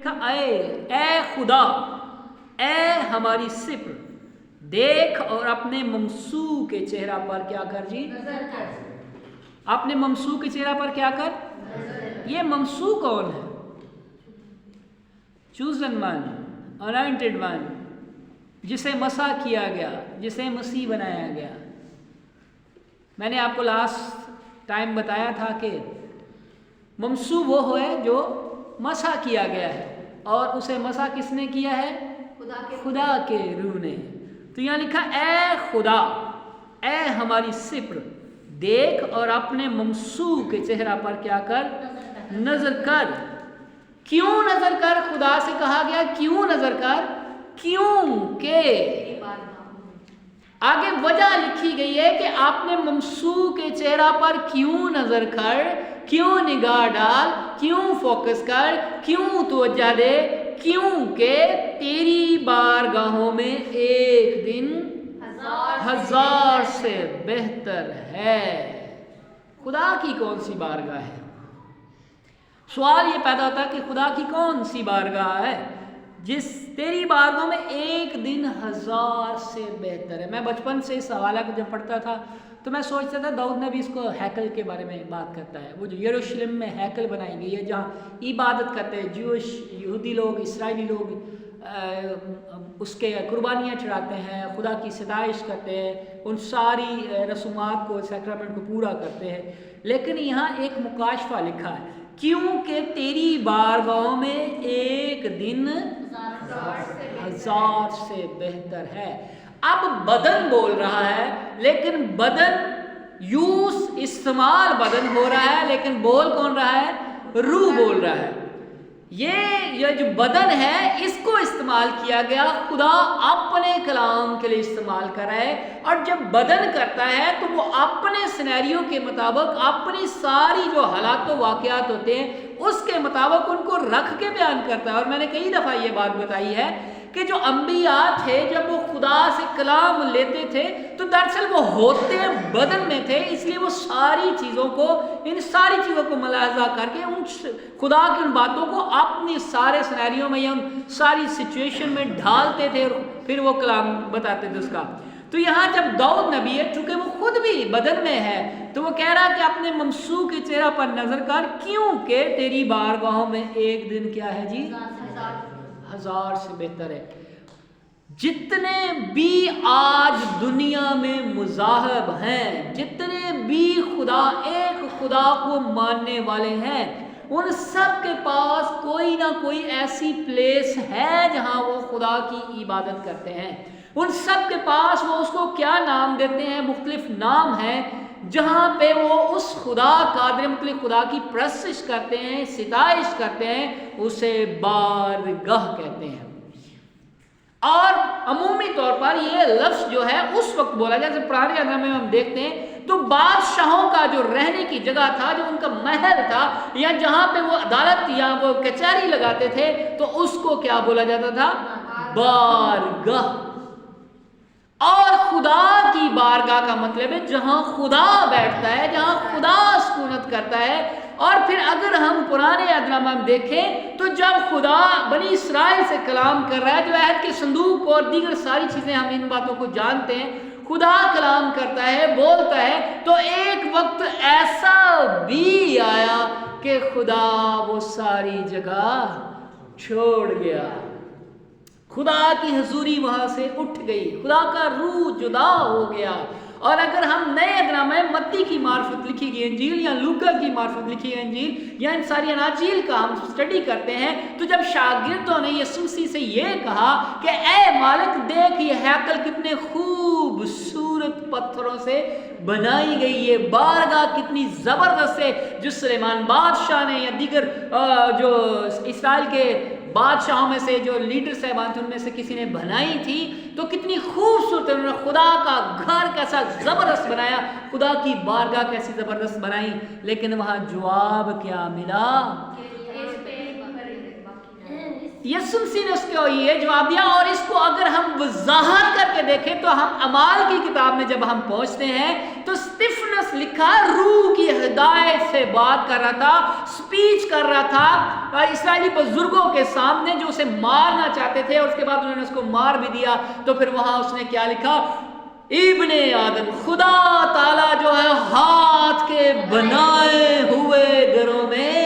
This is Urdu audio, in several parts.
لکھا اے خدا، اے ہماری سپر، دیکھ اور اپنے ممسوح کے چہرہ پر کیا کر جی؟ نظر کر۔ اپنے ممسوح کے چہرہ پر کیا کر؟ یہ ممسوح کون ہے؟ چوزن ون، انائنٹڈ ون، جسے مسح کیا گیا، جسے مسیح بنایا گیا۔ میں نے آپ کو لاسٹ ٹائم بتایا تھا کہ ممسوح وہ ہے جو مسح کیا گیا ہے، اور اسے مسح کس نے کیا ہے؟ خدا کے روح نے۔ تو یہاں لکھا اے خدا، اے ہماری سپر، دیکھ اور اپنے ممسوح کے چہرہ پر کیا کر؟ نظر کر۔ کیوں نظر کر؟ خدا سے کہا گیا کیوں نظر کر؟ کیونکہ آگے وجہ لکھی گئی ہے کہ آپ نے ممسوح کے چہرہ پر کیوں نظر کر، کیوں نگاہ ڈال، کیوں فوکس کر، کیوں توجہ دے؟ کیونکہ تیری بارگاہوں میں ایک دن 1000 سے بہتر ہے۔ خدا کی کون سی بارگاہ ہے؟ سوال یہ پیدا ہوتا ہے کہ خدا کی کون سی بارگاہ ہے جس تیری بارگاہ میں ایک دن 1000 سے بہتر ہے؟ میں بچپن سے اس حوالہ کو جب پڑھتا تھا تو میں سوچتا تھا داؤد نبی اس کو ہیکل کے بارے میں بات کرتا ہے، وہ جو یروشلم میں ہیکل بنائی گئی ہے جہاں عبادت کرتے ہیں یہودی لوگ، اسرائیلی لوگ، اس کے قربانیاں چڑھاتے ہیں، خدا کی ستائش کرتے ہیں، ان ساری رسومات کو، سیکرامنٹ کو پورا کرتے ہیں۔ لیکن یہاں ایک مکاشفہ لکھا ہے، کیونکہ تیری بارگاہوں میں ایک دن 1000 سے بہتر ہے۔ اب بدن بول رہا ہے، لیکن بدن یوز استعمال بدن ہو رہا ہے، لیکن بول کون رہا ہے؟ روح بول رہا ہے۔ یہ جو بدن ہے اس کو استعمال کیا گیا، خدا اپنے کلام کے لیے استعمال کر رہا ہے، اور جب بدن کرتا ہے تو وہ اپنے سینیریو کے مطابق، اپنی ساری جو حالات و واقعات ہوتے ہیں اس کے مطابق ان کو رکھ کے بیان کرتا ہے۔ اور میں نے کئی دفعہ یہ بات بتائی ہے کہ جو انبیاء تھے جب وہ خدا سے کلام لیتے تھے تو دراصل وہ ہوتے بدن میں تھے، اس لیے وہ ساری چیزوں کو، ان ساری چیزوں کو ملاحظہ کر کے ان خدا کی ان باتوں کو اپنی سارے سینیریو میں یا ان ساری سچویشن میں ڈھالتے تھے اور پھر وہ کلام بتاتے تھے اس کا۔ تو یہاں جب داؤد نبی ہے، چونکہ وہ خود بھی بدن میں ہے، تو وہ کہہ رہا کہ اپنے ممسوح کے چہرہ پر نظر کر، کیونکہ تیری بارگاہوں میں ایک دن کیا ہے جی؟ 1000 سے بہتر ہے۔ جتنے بھی آج دنیا میں مذاہب ہیں، جتنے بھی ایک خدا کو ماننے والے ہیں، ان سب کے پاس کوئی نہ کوئی ایسی پلیس ہے جہاں وہ خدا کی عبادت کرتے ہیں۔ ان سب کے پاس وہ اس کو کیا نام دیتے ہیں؟ مختلف نام ہیں، جہاں پہ وہ اس خدا قادر مطلق خدا کی پرستش کرتے ہیں، ستائش کرتے ہیں، اسے بارگاہ کہتے ہیں۔ اور عمومی طور پر یہ لفظ جو ہے اس وقت بولا جیسے پرانے عہد میں ہم دیکھتے ہیں تو بادشاہوں کا جو رہنے کی جگہ تھا، جو ان کا محل تھا، یا جہاں پہ وہ عدالت یا وہ کچہری لگاتے تھے، تو اس کو کیا بولا جاتا تھا؟ بارگاہ۔ اور خدا کی بارگاہ کا مطلب ہے جہاں خدا بیٹھتا ہے، جہاں خدا سکونت کرتا ہے۔ اور پھر اگر ہم پرانے عہد نامہ میں دیکھیں تو جب خدا بنی اسرائیل سے کلام کر رہا ہے، جو عہد کے صندوق اور دیگر ساری چیزیں ہم ان باتوں کو جانتے ہیں، خدا کلام کرتا ہے، بولتا ہے، تو ایک وقت ایسا بھی آیا کہ خدا وہ ساری جگہ چھوڑ گیا، خدا کی حضوری وہاں سے اٹھ گئی، خدا کا روح جدا ہو گیا۔ اور اگر ہم نئے عہد نامہ میں متی کی معرفت لکھی گئی انجیل یا لوکا کی معرفت لکھی گئی انجیل یا ان ساری اناجیل کا ہم سٹڈی کرتے ہیں، تو جب شاگردوں نے یسوع مسیح سے یہ کہا کہ اے مالک دیکھ یہ ہیکل کتنے خوبصورت پتھروں سے بنائی گئی، یہ بارگاہ کتنی زبردست ہے جو سلیمان بادشاہ نے یا دیگر جو اسرائیل کے بادشاہوں میں سے جو لیڈر صاحبان تھے ان میں سے کسی نے بنائی تھی، تو کتنی خوبصورت، انہوں نے خدا کا گھر کیسا زبردست بنایا، خدا کی بارگاہ کیسی زبردست بنائی، لیکن وہاں جواب کیا ملا؟ یسوع مسیح نے اس کو یہ جواب دیا. اور اس کو اگر ہم وضاحت کر کے دیکھیں تو ہم اعمال کی کتاب میں جب ہم پہنچتے ہیں تو اسٹیفنس لکھا روح کی ہدایت سے بات کر رہا تھا, سپیچ کر رہا تھا اسرائیلی بزرگوں کے سامنے جو اسے مارنا چاہتے تھے, اور اس کے بعد انہوں نے اس کو مار بھی دیا. تو پھر وہاں اس نے کیا لکھا, ابن آدم, خدا تعالیٰ جو ہے ہاتھ کے بنائے ہوئے گھروں میں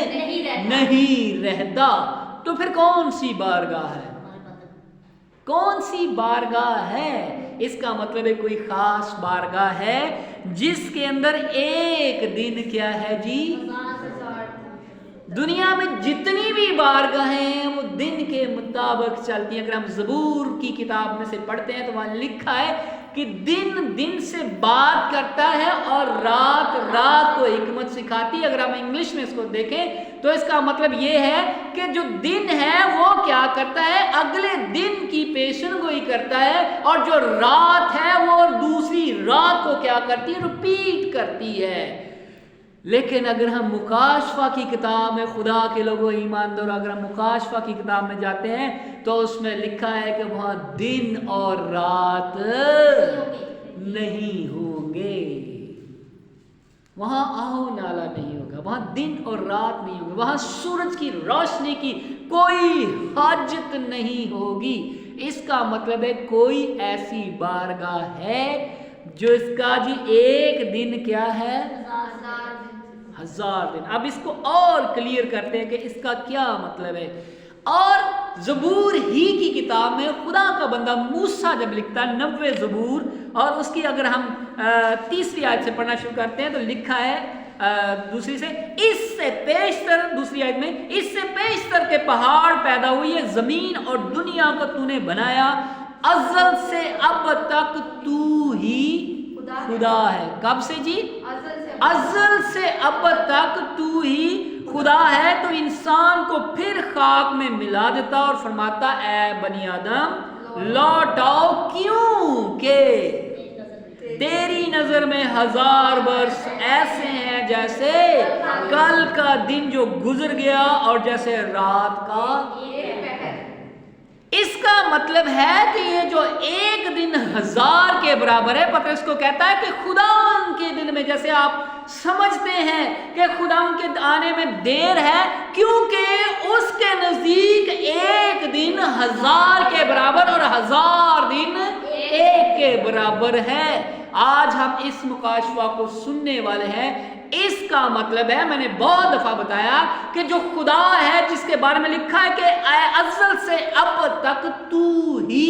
نہیں رہتا. تو پھر کون سی بارگاہ ہے؟ کون سی بارگاہ ہے؟ اس کا مطلب ہے کوئی خاص بارگاہ ہے جس کے اندر ایک دن کیا ہے جی؟ دنیا میں جتنی بھی بارگاہیں ہیں وہ دن کے مطابق چلتی ہیں. اگر ہم زبور کی کتاب میں سے پڑھتے ہیں تو وہاں لکھا ہے کہ دن دن سے بات کرتا ہے اور رات رات کو حکمت سکھاتی ہے. اگر ہم انگلش میں اس کو دیکھیں تو اس کا مطلب یہ ہے کہ جو دن ہے وہ کیا کرتا ہے, اگلے دن کی پیشن گوئی کرتا ہے, اور جو رات ہے وہ دوسری رات کو کیا کرتی ہے, ریپیٹ کرتی ہے. لیکن اگر ہم مکاشفہ کی کتاب میں, خدا کے لوگوں ایماندار, اگر ہم مکاشفہ کی کتاب میں جاتے ہیں تو اس میں لکھا ہے کہ وہاں دن اور رات نہیں ہوں گے, وہاں آہو نالا نہیں ہوگا, وہاں دن اور رات نہیں ہوگا, وہاں سورج کی روشنی کی کوئی حاجت نہیں ہوگی. اس کا مطلب ہے کوئی ایسی بارگاہ ہے جو اس کا جی ایک دن کیا ہے, 1000 دن. اب اس کو اور کلیئر کرتے ہیں کہ اس کا کیا مطلب ہے. اور زبور ہی کی کتاب میں خدا کا بندہ موسیٰ جب لکھتا ہے 90 زبور, اور اس کی اگر ہم 3 آیت سے پڑھنا شروع کرتے ہیں تو لکھا ہے دوسری سے, اس سے پیشتر, دوسری آیت میں, اس سے پیشتر کے پہاڑ پیدا ہوئی ہے, زمین اور دنیا کو تو نے بنایا, ازل سے اب تک تو ہی خدا ہے. کب سے جی؟ ازل سے اب تک تو ہی خدا ہے. تو انسان کو پھر خاک میں ملا دیتا اور فرماتا, اے بنی آدم لوٹ آؤ, کیوں کہ تیری نظر میں 1000 برس ایسے ہیں جیسے کل کا دن جو گزر گیا اور جیسے رات کا. اس کا مطلب ہے کہ یہ جو ایک دن 1000 کے برابر ہے, پترس کو کہتا ہے کہ خدا ان کے دن میں, جیسے آپ سمجھتے ہیں کہ خدا ان کے آنے میں دیر ہے کیونکہ اس کے نزدیک ایک دن 1000 کے برابر اور 1000 دن ایک کے برابر ہے. آج ہم اس مکاشفہ کو سننے والے ہیں. اس کا مطلب ہے, میں نے بہت دفعہ بتایا کہ جو خدا ہے جس کے بارے میں لکھا ہے کہ ازل سے اب تک تو ہی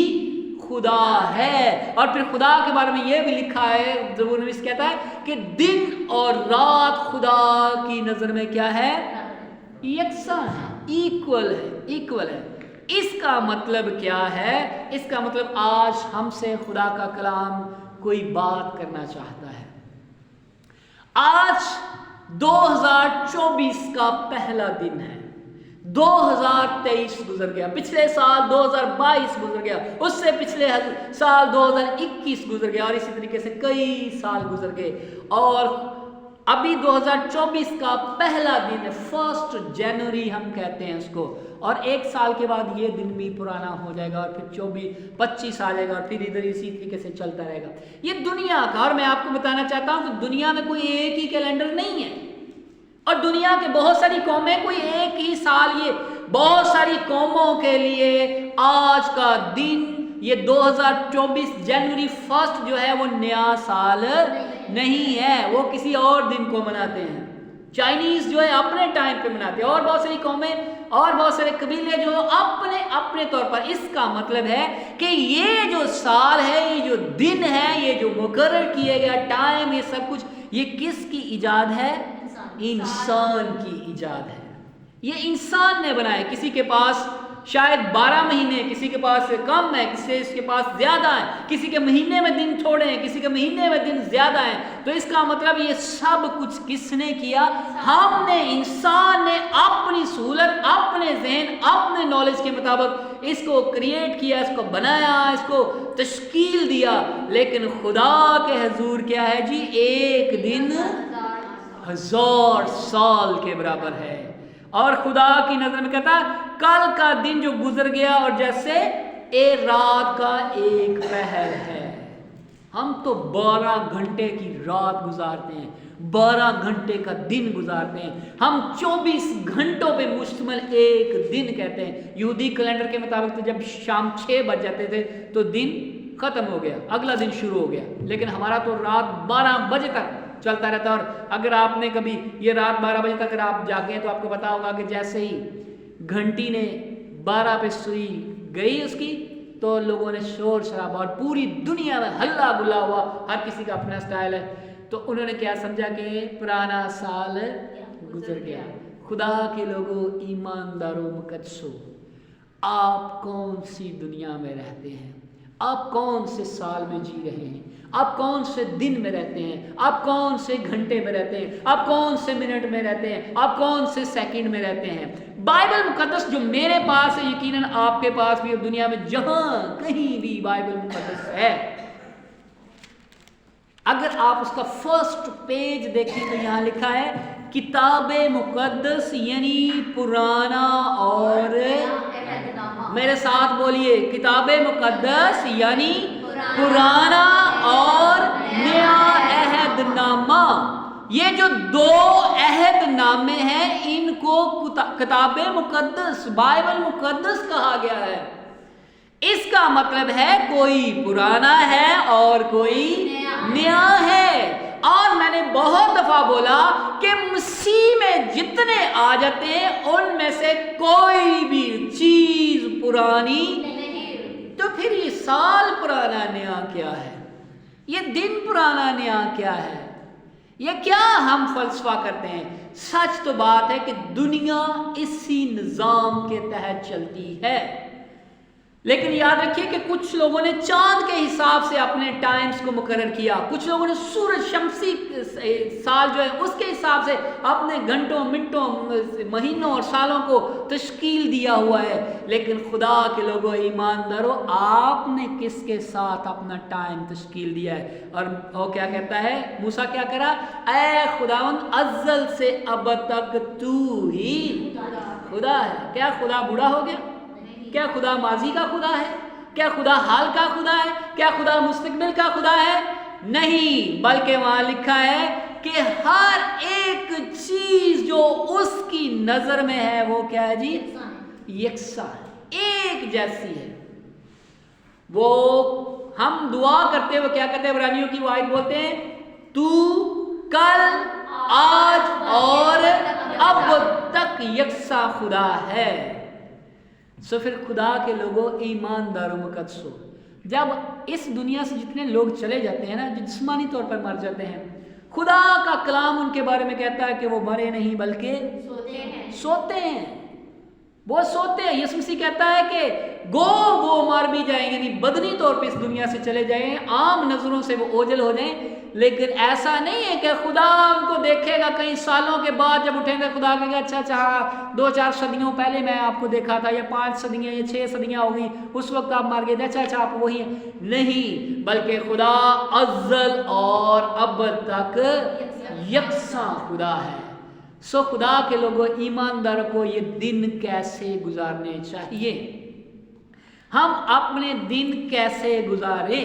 خدا ہے, اور پھر خدا کے بارے میں یہ بھی لکھا ہے, زبور نویس کہتا ہے کہ دن اور رات خدا کی نظر میں کیا ہے, یکساں ہے, ایکول ہے. اس کا مطلب کیا ہے؟ اس کا مطلب آج ہم سے خدا کا کلام کوئی بات کرنا چاہتا ہے. آج 2024 کا پہلا دن ہے. 2023 گزر گیا, پچھلے سال 2022 گزر گیا, اس سے پچھلے سال 2021 گزر گیا, اور اسی طریقے سے کئی سال گزر گئے, اور ابھی 2024 کا پہلا دن, 1 جنوری ہم کہتے ہیں اس کو, اور ایک سال کے بعد یہ دن بھی پرانا ہو جائے گا, اور پھر 25 آ جائے گا, اور پھر ادھر اسی طریقے سے چلتا رہے گا. یہ دنیا کا, اور میں آپ کو بتانا چاہتا ہوں کہ دنیا میں کوئی ایک ہی کیلنڈر نہیں ہے, اور دنیا کے بہت ساری قومیں کوئی ایک ہی سال, یہ بہت ساری قوموں کے لیے آج کا دن یہ 2024 جنوری 1 جو ہے وہ نیا سال نہیں ہے, وہ کسی اور دن کو مناتے ہیں. چائنیز جو ہے اپنے ٹائم پہ مناتے ہیں, اور بہت ساری قومیں اور بہت سارے قبیلے جو اپنے اپنے طور پر. اس کا مطلب ہے کہ یہ جو سال ہے, یہ جو دن ہے, یہ جو مقرر کیے گیا ٹائم, یہ سب کچھ یہ کس کی ایجاد ہے؟ انسان کی ایجاد ہے. یہ انسان نے بنایا. کسی کے پاس شاید 12 مہینے, کسی کے پاس کم ہے, کسی کے پاس زیادہ ہے, کسی کے مہینے میں دن تھوڑے ہیں, کسی کے مہینے میں دن زیادہ ہیں. تو اس کا مطلب یہ سب کچھ کس نے کیا؟ ہم نے, انسان نے اپنی سہولت, اپنے ذہن, اپنے نالج کے مطابق اس کو کریٹ کیا, اس کو بنایا, اس کو تشکیل دیا. لیکن خدا کے حضور کیا ہے جی؟ ایک دن 1000 سال کے برابر ہے. اور خدا کی نظر میں کہتا ہے کل کا دن جو گزر گیا اور جیسے ایک رات کا ایک پہر ہے. ہم تو 12 گھنٹے کی رات گزارتے ہیں, 12 گھنٹے کا دن گزارتے ہیں. ہم 24 گھنٹوں پہ مشتمل ایک دن کہتے ہیں. یہودی کیلنڈر کے مطابق تو جب شام 6 بج جاتے تھے تو دن ختم ہو گیا, اگلا دن شروع ہو گیا. لیکن ہمارا تو رات 12 بجے تک چلتا رہتا ہے. اور اگر آپ نے کبھی یہ رات 12 بجے تک اگر آپ جاگے تو آپ کو پتا ہوگا کہ جیسے ہی گھنٹی نے 12 پہ سوئی گئی اس کی تو لوگوں نے شور شرابہ اور پوری دنیا میں ہلا گلا ہوا. ہر کسی کا اپنا سٹائل ہے. تو انہوں نے کیا سمجھا کہ پرانا سال گزر گیا. خدا کے لوگوں, ایمانداروں, مقدسوں, آپ کون سی دنیا میں رہتے ہیں؟ آپ کون سے سال میں جی رہے ہیں؟ آپ کون سے دن میں رہتے ہیں؟ آپ کون سے گھنٹے میں رہتے ہیں؟ آپ کون سے منٹ میں رہتے ہیں؟ آپ کون سے سیکنڈ میں رہتے ہیں؟ بائبل مقدس جو میرے پاس ہے یقیناً آپ کے پاس بھی, اور دنیا میں جہاں کہیں بھی بائبل مقدس ہے, اگر آپ اس کا فرسٹ پیج دیکھیں تو یہاں لکھا ہے کتاب مقدس یعنی پرانا اور, میرے ساتھ بولیے, کتاب مقدس یعنی پرانا اور نیا عہد نامہ. یہ جو 2 عہد نامے ہیں ان کو کتاب مقدس, بائبل مقدس کہا گیا ہے. اس کا مطلب ہے کوئی پرانا ہے اور کوئی نیا ہے. اور میں نے بہت دفعہ بولا کہ مسیح میں جتنے آ جاتے ہیں ان میں سے کوئی بھی چیز پرانی, تو پھر یہ سال پرانا نیا کیا ہے؟ یہ دن پرانا نیا کیا ہے؟ یہ کیا ہم فلسفہ کرتے ہیں؟ سچ تو بات ہے کہ دنیا اسی نظام کے تحت چلتی ہے. لیکن یاد رکھیے کہ کچھ لوگوں نے چاند کے حساب سے اپنے ٹائمز کو مقرر کیا, کچھ لوگوں نے سورج شمسی سال جو ہے اس کے حساب سے اپنے گھنٹوں, منٹوں, مہینوں اور سالوں کو تشکیل دیا ہوا ہے. لیکن خدا کے لوگوں, ایمانداروں, آپ نے کس کے ساتھ اپنا ٹائم تشکیل دیا ہے؟ اور وہ کیا کہتا ہے, موسیٰ کیا کرا, اے خداوند ازل سے اب تک تو ہی خدا ہے. کیا خدا بوڑھا ہو گیا؟ کیا خدا ماضی کا خدا ہے؟ کیا خدا حال کا خدا ہے؟ کیا خدا مستقبل کا خدا ہے؟ نہیں, بلکہ وہاں لکھا ہے کہ ہر ایک چیز جو اس کی نظر میں ہے وہ کیا ہے جی؟ یکساں, ایک جیسی ہے. وہ ہم دعا کرتے ہوئے کیا کرتے ہیں؟ عبرانیوں کی آیت بولتے ہیں تو کل, آج اور اب تک یکساں خدا ہے. سو پھر خدا کے لوگوں, ایمانداروں, مقدسوں, جب اس دنیا سے جتنے لوگ چلے جاتے ہیں نا, جسمانی طور پر مر جاتے ہیں, خدا کا کلام ان کے بارے میں کہتا ہے کہ وہ مرے نہیں بلکہ سوتے ہیں. وہ سوتے ہیں. یسوع مسیح کہتا ہے کہ گو وہ مر بھی جائیں, یعنی بدنی طور پہ اس دنیا سے چلے جائیں, عام نظروں سے وہ اوجھل ہو جائیں, لیکن ایسا نہیں ہے کہ خدا ان کو دیکھے گا کئی سالوں کے بعد جب اٹھیں گے, خدا کہے گا اچھا ہاں 2-4 صدیوں پہلے میں آپ کو دیکھا تھا, یا 5 صدیاں یا 6 صدیاں ہو گئی, اس وقت آپ مر گئے تھے, اچھا آپ وہی ہیں. نہیں, بلکہ خدا ازل اور اب تک یکساں خدا ہے. سو خدا کے لوگوں, ایماندار کو یہ دن کیسے گزارنے چاہیے؟ ہم اپنے دن کیسے گزارے؟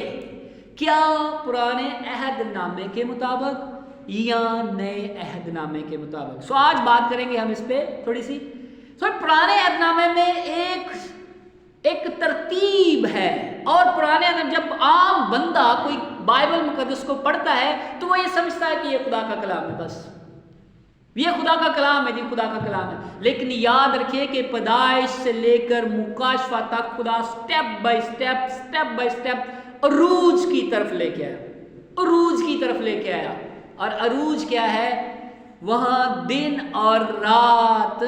کیا پرانے عہد نامے کے مطابق یا نئے عہد نامے کے مطابق؟ سو آج بات کریں گے ہم اس پہ تھوڑی سی. سو پرانے عہد نامے میں ایک ترتیب ہے, اور پرانے عہد جب عام بندہ کوئی بائبل مقدس کو پڑھتا ہے تو وہ یہ سمجھتا ہے کہ یہ خدا کا کلام ہے, بس یہ خدا کا کلام ہے جی, خدا کا کلام ہے. لیکن یاد رکھیے کہ پیدائش سے لے کر مکاشفہ تک خدا سٹیپ بائی سٹیپ عروج کی طرف لے کے آیا, عروج کی طرف لے کے آیا. اور عروج کیا ہے؟ وہاں دن اور رات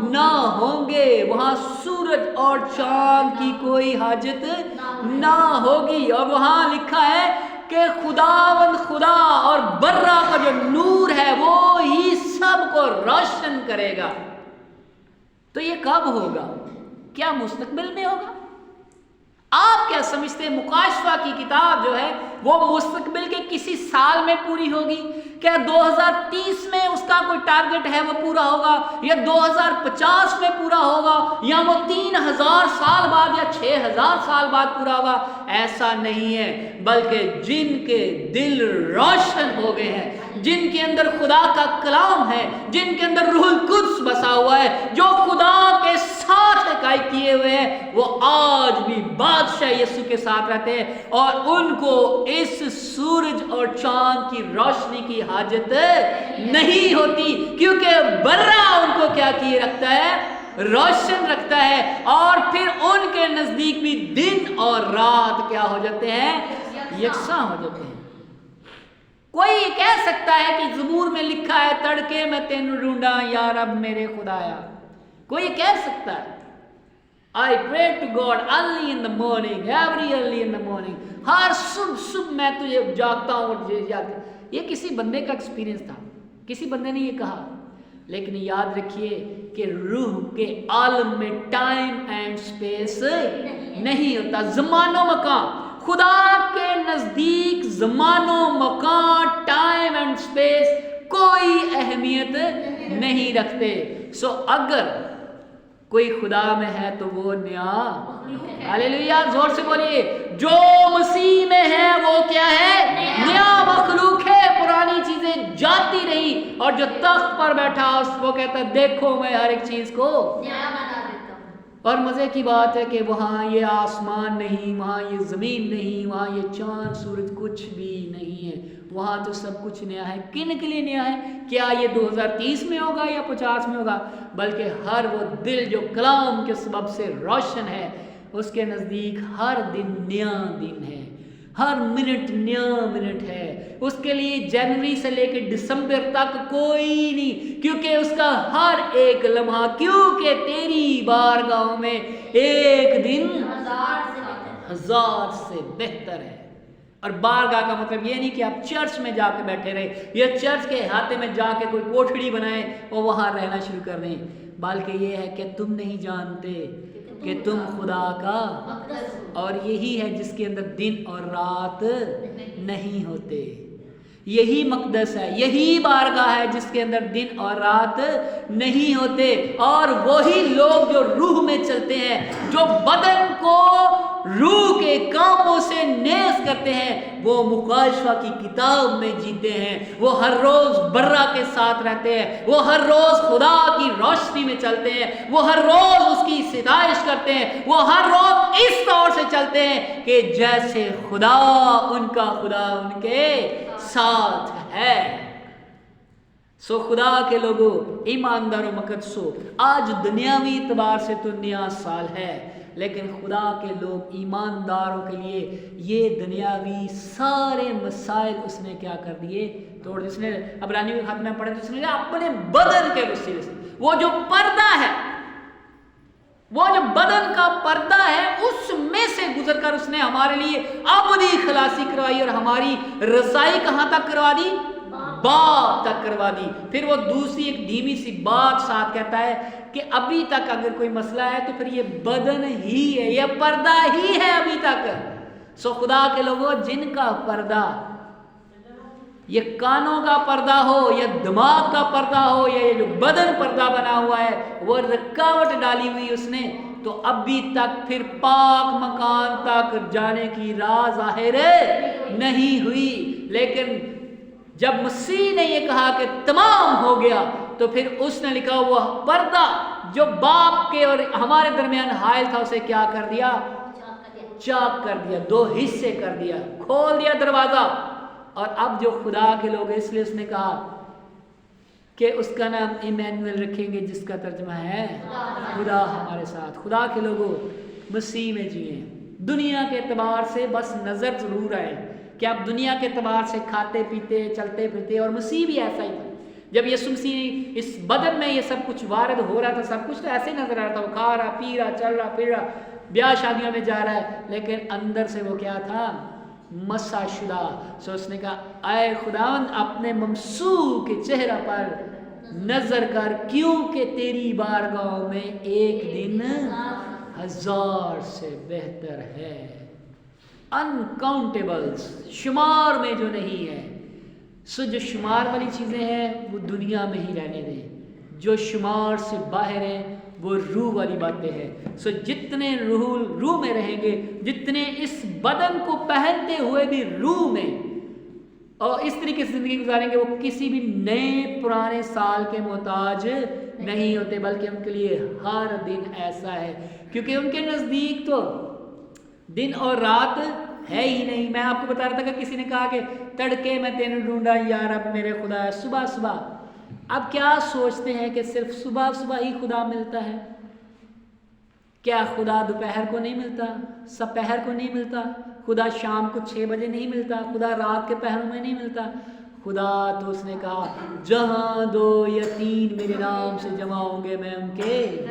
نہ ہوں گے, وہاں سورج اور چاند کی کوئی حاجت نہ ہوگی. اور وہاں لکھا ہے کہ خداوند خدا اور برہ کا جو نور ہے وہ ہی سب کو روشن کرے گا. تو یہ کب ہوگا؟ کیا مستقبل میں ہوگا؟ آپ کیا سمجھتے ہیں مکاشفہ کی کتاب جو ہے وہ مستقبل کے کسی سال میں پوری ہوگی؟ کیا 2030 میں اس کا کوئی ٹارگٹ ہے وہ پورا ہوگا، یا 2050 میں پورا ہوگا، یا وہ 3000 سال بعد یا 6000 سال بعد پورا ہوگا؟ ایسا نہیں ہے، بلکہ جن کے دل روشن ہو گئے ہیں، جن کے اندر خدا کا کلام ہے، جن کے اندر روح القدس بسا ہوا ہے، جو خدا کے ساتھ اکائی کیے ہوئے ہیں، وہ آج بھی بادشاہ یسوع کے ساتھ رہتے ہیں، اور ان کو اس سورج اور چاند کی روشنی کی حاجت نہیں ہوتی، کیونکہ برا ان کو کیا کیے رکھتا ہے؟ روشن رکھتا ہے، اور پھر ان کے نزدیک بھی دن اور رات کیا ہو جاتے ہیں؟ یکساں ہو جاتے ہیں۔ کوئی کہہ سکتا ہے کہ زبور میں لکھا ہے تڑکے میں تینوں ڈھونڈا یا رب میرے خدایا، کوئی کہہ سکتا ہے I pray to God early in the morning, every early in the morning، ہر صبح میں تجھے جاگتا ہوں اور یہ کسی بندے کا ایکسپیرینس تھا، کسی بندے نے یہ کہا، لیکن یاد رکھیے کہ روح کے عالم میں ٹائم اینڈ سپیس نہیں ہوتا، زمان و مکان۔ خدا کے نزدیک زمان و مکان، ٹائم اینڈ سپیس کوئی اہمیت نہیں رکھتے۔ سو اگر کوئی خدا میں ہے تو وہ نیا، ہاللیلویا، زور سے بولیے، جو مسیح میں ہے وہ کیا ہے؟ نیا مخلوق ہے، پرانی چیزیں جاتی رہی، اور جو تخت پر بیٹھا اس وہ کہتا ہے دیکھو میں ہر ایک چیز کو نیا بنا دیتا ہوں۔ اور مزے کی بات ہے کہ وہاں یہ آسمان نہیں، وہاں یہ زمین نہیں، وہاں یہ چاند سورج کچھ بھی نہیں ہے، وہاں تو سب کچھ نیا ہے۔ کن کے لیے نیا ہے؟ کیا یہ 2030 میں ہوگا یا 50 میں ہوگا؟ بلکہ ہر وہ دل جو کلام کے سبب سے روشن ہے، اس کے نزدیک ہر دن نیا دن ہے، ہر منٹ نیا منٹ ہے۔ اس کے لیے جنوری سے لے کے دسمبر تک کوئی نہیں، کیونکہ اس کا ہر ایک لمحہ، کیونکہ تیری بارگاہ میں ایک دن ہزار سے بہتر ہے۔ اور بارگاہ کا مطلب یہ نہیں کہ آپ چرچ میں جا کے بیٹھے رہے، یا چرچ کے احاطے میں جا کے کوئی کوٹھڑی بنائے اور وہاں رہنا شروع کر دیں، بلکہ یہ ہے کہ تم نہیں جانتے کہ تم خدا کا، اور یہی ہے جس کے اندر دن اور رات نہیں ہوتے۔ یہی مقدس ہے، یہی بارگاہ ہے جس کے اندر دن اور رات نہیں ہوتے۔ اور وہی لوگ جو روح میں چلتے ہیں، جو بدن کو روح کے کاموں سے نیز کرتے ہیں، وہ مکاشفہ کی کتاب میں جیتے ہیں، وہ ہر روز برا کے ساتھ رہتے ہیں، وہ ہر روز خدا کی روشنی میں چلتے ہیں، وہ ہر روز اس کی ستائش کرتے ہیں، وہ ہر روز اس طور سے چلتے ہیں کہ جیسے خدا ان کا خدا ان کے ساتھ ہے۔ سو خدا کے لوگوں، ایمانداروں، مقدسو، آج دنیاوی اعتبار سے تو نیا سال ہے، لیکن خدا کے لوگ ایمانداروں کے لیے یہ دنیاوی سارے مسائل اس نے کیا کر دیے؟ توڑ۔ جس نے عبرانیوں کے خط میں پڑھے تو اس نے اپنے بدن کے وسیلے سے، وہ جو پردہ ہے، وہ جو بدن کا پردہ ہے، اس میں سے گزر کر اس نے ہمارے لیے ابدی خلاصی کروائی، اور ہماری رسائی کہاں تک کروا دی؟ باپ تک کروا دی۔ پھر وہ دوسری ایک دھیمی سی بات ساتھ کہتا ہے کہ ابھی تک اگر کوئی مسئلہ ہے تو پھر یہ بدن ہی ہے، یہ پردہ ہی ہے ابھی تک۔ سو خدا کے لوگوں، جن کا پردہ، یہ کانوں کا پردہ ہو یا دماغ کا پردہ ہو یا یہ جو بدن پردہ بنا ہوا ہے، وہ رکاوٹ ڈالی ہوئی اس نے، تو ابھی تک پھر پاک مکان تک جانے کی راہ ظاہر نہیں ہوئی۔ لیکن جب مسیح نے یہ کہا کہ تمام ہو گیا، تو پھر اس نے لکھا وہ پردہ جو باپ کے اور ہمارے درمیان حائل تھا، اسے کیا کر دیا؟ چاک کر دیا، دو حصے کر دیا، کھول دیا دروازہ۔ اور اب جو خدا کے لوگ ہیں، اس لیے اس نے کہا کہ اس کا نام ایمینویل رکھیں گے، جس کا ترجمہ ہے خدا ہمارے ساتھ۔ خدا کے لوگوں، مسیح میں جیئیں، دنیا کے اعتبار سے بس نظر ضرور آئے کہ آپ دنیا کے اعتبار سے کھاتے پیتے چلتے پھرتے، اور مسیح بھی ایسا ہی تھا۔ جب یسوع مسیح اس بدن میں یہ سب کچھ وارد ہو رہا تھا، سب کچھ تو ایسے ہی نظر آ رہا تھا، وہ کھا رہا، پی رہا، چل رہا، پھر رہا، بیاہ شادیوں میں جا رہا ہے، لیکن اندر سے وہ کیا تھا؟ مسح شدہ۔ سو اس نے کہا اے خداوند، اپنے ممسوح کے چہرہ پر نظر کر، کیونکہ تیری بارگاہ میں ایک دن 1000 سے بہتر ہے. انکاؤنٹیبلس، شمار میں جو نہیں ہے. سو جو شمار والی چیزیں ہیں وہ دنیا میں ہی رہنے دیں، جو شمار سے باہر ہیں وہ روح والی باتیں ہیں. سو جتنے روح میں رہیں گے، جتنے اس بدن کو پہنتے ہوئے بھی روح میں اور اس طریقے سے زندگی گزاریں گے، وہ کسی بھی نئے پرانے سال کے محتاج نہیں ہوتے، بلکہ ان کے لیے ہر دن ایسا ہے، کیونکہ ان کے نزدیک تو دن اور رات ہے ہی نہیں. میں آپ کو بتا رہا تھا کہ کسی نے کہا کہ تڑکے میں تینوں ڈھونڈا یا رب میرے خدا ہے، صبح صبح. اب کیا سوچتے ہیں کہ صرف صبح صبح ہی خدا ملتا ہے؟ کیا خدا دوپہر کو نہیں ملتا، سپہر کو نہیں ملتا، خدا شام کو 6 بجے نہیں ملتا، خدا رات کے پہروں میں نہیں ملتا؟ خدا تو اس نے کہا جہاں 2 یا 3 میرے نام سے جمع ہوں گے میں ان کے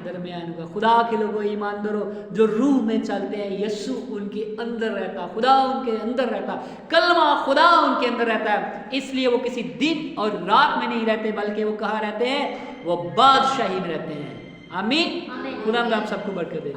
درمیان ہوں گا. خدا کے لوگوں ایمان دارو جو روح میں چلتے ہیں، یسوع ان کے اندر رہتا، خدا ان کے اندر رہتا، کلمہ خدا ان کے اندر رہتا ہے. اس لیے وہ کسی دن اور رات میں نہیں رہتے، بلکہ وہ کہاں رہتے ہیں؟ وہ بادشاہی میں رہتے ہیں. آمین. خدا آپ سب کو برکت دے.